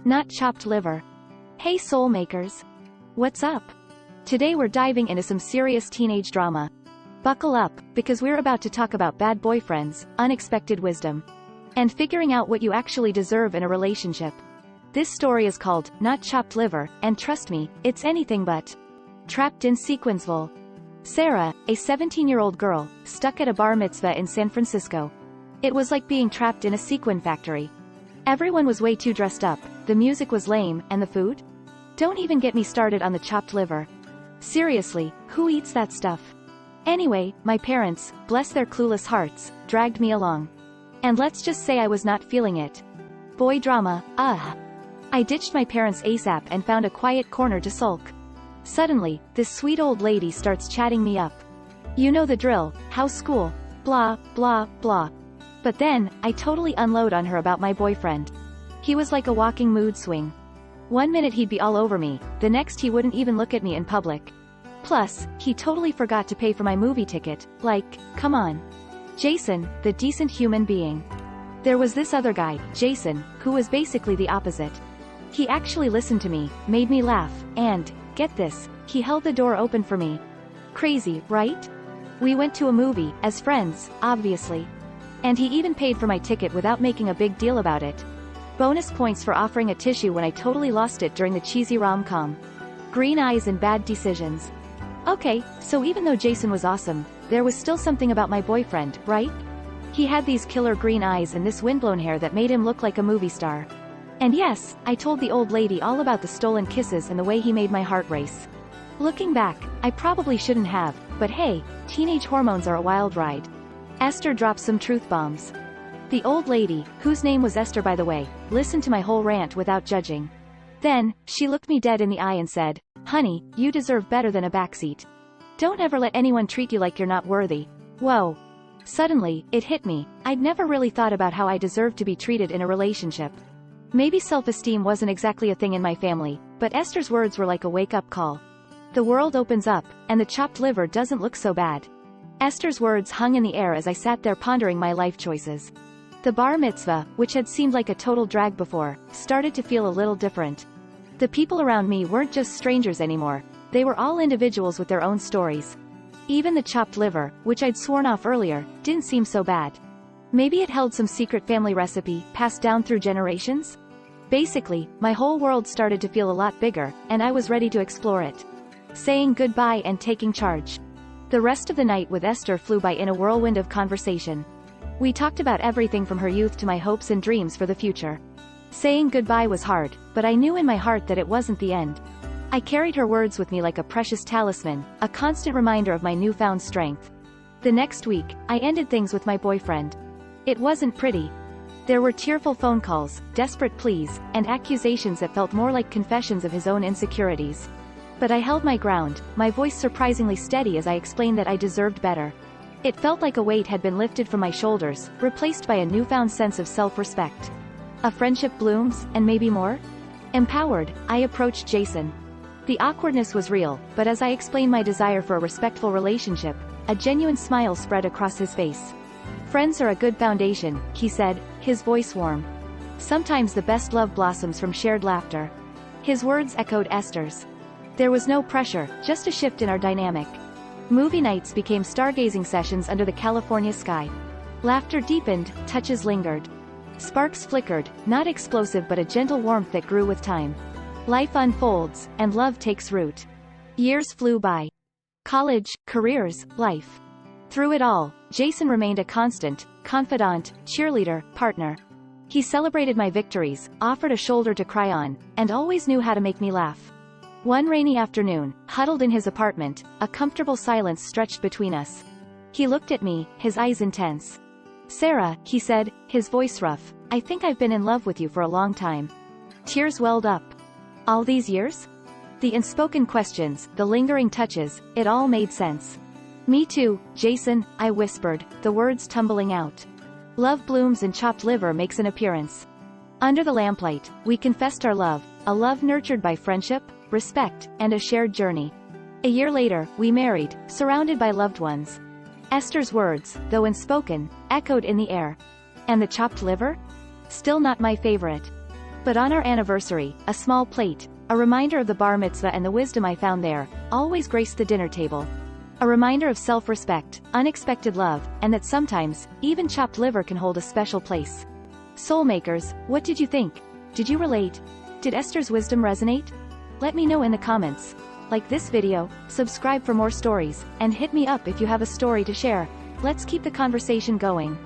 not chopped liver. Hey soul makers. What's up? Today we're diving into some serious teenage drama. Buckle up, because we're about to talk about bad boyfriends, unexpected wisdom, and figuring out what you actually deserve in a relationship. This story is called Not Chopped Liver, and trust me, it's anything but. Trapped in Sequinsville. Sarah, a 17-year-old girl, stuck at a bar mitzvah in San Francisco. It was like being trapped in a sequin factory. Everyone was way too dressed up, the music was lame, and the food? Don't even get me started on the chopped liver. Seriously, who eats that stuff? Anyway, my parents, bless their clueless hearts, dragged me along. And let's just say I was not feeling it. Boy drama, I ditched my parents ASAP and found a quiet corner to sulk. Suddenly, this sweet old lady starts chatting me up. You know the drill, how's school? Blah, blah, blah. But then, I totally unload on her about my boyfriend. He was like a walking mood swing. One minute he'd be all over me, the next he wouldn't even look at me in public. Plus, he totally forgot to pay for my movie ticket, like, come on. Jason, the decent human being. There was this other guy, Jason, who was basically the opposite. He actually listened to me, made me laugh, and, get this, he held the door open for me. Crazy, right? We went to a movie, as friends, obviously. And he even paid for my ticket without making a big deal about it. Bonus points for offering a tissue when I totally lost it during the cheesy rom-com. Green eyes and bad decisions. Okay, so even though Jason was awesome, there was still something about my boyfriend, right? He had these killer green eyes and this windblown hair that made him look like a movie star. And yes, I told the old lady all about the stolen kisses and the way he made my heart race. Looking back, I probably shouldn't have, but hey, teenage hormones are a wild ride. Esther dropped some truth bombs. The old lady, whose name was Esther by the way, listened to my whole rant without judging. Then, she looked me dead in the eye and said, honey, you deserve better than a backseat. Don't ever let anyone treat you like you're not worthy. Whoa. Suddenly, it hit me, I'd never really thought about how I deserved to be treated in a relationship. Maybe self-esteem wasn't exactly a thing in my family, but Esther's words were like a wake-up call. The world opens up, and the chopped liver doesn't look so bad. Esther's words hung in the air as I sat there pondering my life choices. The bar mitzvah, which had seemed like a total drag before, started to feel a little different. The people around me weren't just strangers anymore, they were all individuals with their own stories. Even the chopped liver, which I'd sworn off earlier, didn't seem so bad. Maybe it held some secret family recipe, passed down through generations? Basically, my whole world started to feel a lot bigger, and I was ready to explore it. Saying goodbye and taking charge. The rest of the night with Esther flew by in a whirlwind of conversation. We talked about everything from her youth to my hopes and dreams for the future. Saying goodbye was hard, but I knew in my heart that it wasn't the end. I carried her words with me like a precious talisman, a constant reminder of my newfound strength. The next week, I ended things with my boyfriend. It wasn't pretty. There were tearful phone calls, desperate pleas, and accusations that felt more like confessions of his own insecurities. But I held my ground, my voice surprisingly steady as I explained that I deserved better. It felt like a weight had been lifted from my shoulders, replaced by a newfound sense of self-respect. A friendship blooms, and maybe more? Empowered, I approached Jason. The awkwardness was real, but as I explained my desire for a respectful relationship, a genuine smile spread across his face. Friends are a good foundation, he said, his voice warm. Sometimes the best love blossoms from shared laughter. His words echoed Esther's. There was no pressure, just a shift in our dynamic. Movie nights became stargazing sessions under the California sky. Laughter deepened, touches lingered. Sparks flickered, not explosive but a gentle warmth that grew with time. Life unfolds, and love takes root. Years flew by. College, careers, life. Through it all, Jason remained a constant, confidant, cheerleader, partner. He celebrated my victories, offered a shoulder to cry on, and always knew how to make me laugh. One rainy afternoon, huddled in his apartment, a comfortable silence stretched between us. He looked at me, his eyes intense. Sarah, he said, his voice rough, I think I've been in love with you for a long time. Tears welled up. All these years? The unspoken questions, the lingering touches, it all made sense. Me too, Jason, I whispered, the words tumbling out. Love blooms and chopped liver makes an appearance. Under the lamplight, we confessed our love, a love nurtured by friendship, respect, and a shared journey. A year later, we married, surrounded by loved ones. Esther's words, though unspoken, echoed in the air. And the chopped liver? Still not my favorite. But on our anniversary, a small plate, a reminder of the bar mitzvah and the wisdom I found there, always graced the dinner table. A reminder of self-respect, unexpected love, and that sometimes, even chopped liver can hold a special place. Soulmakers, what did you think? Did you relate? Did Esther's wisdom resonate? Let me know in the comments. Like this video, subscribe for more stories, and hit me up if you have a story to share. Let's keep the conversation going.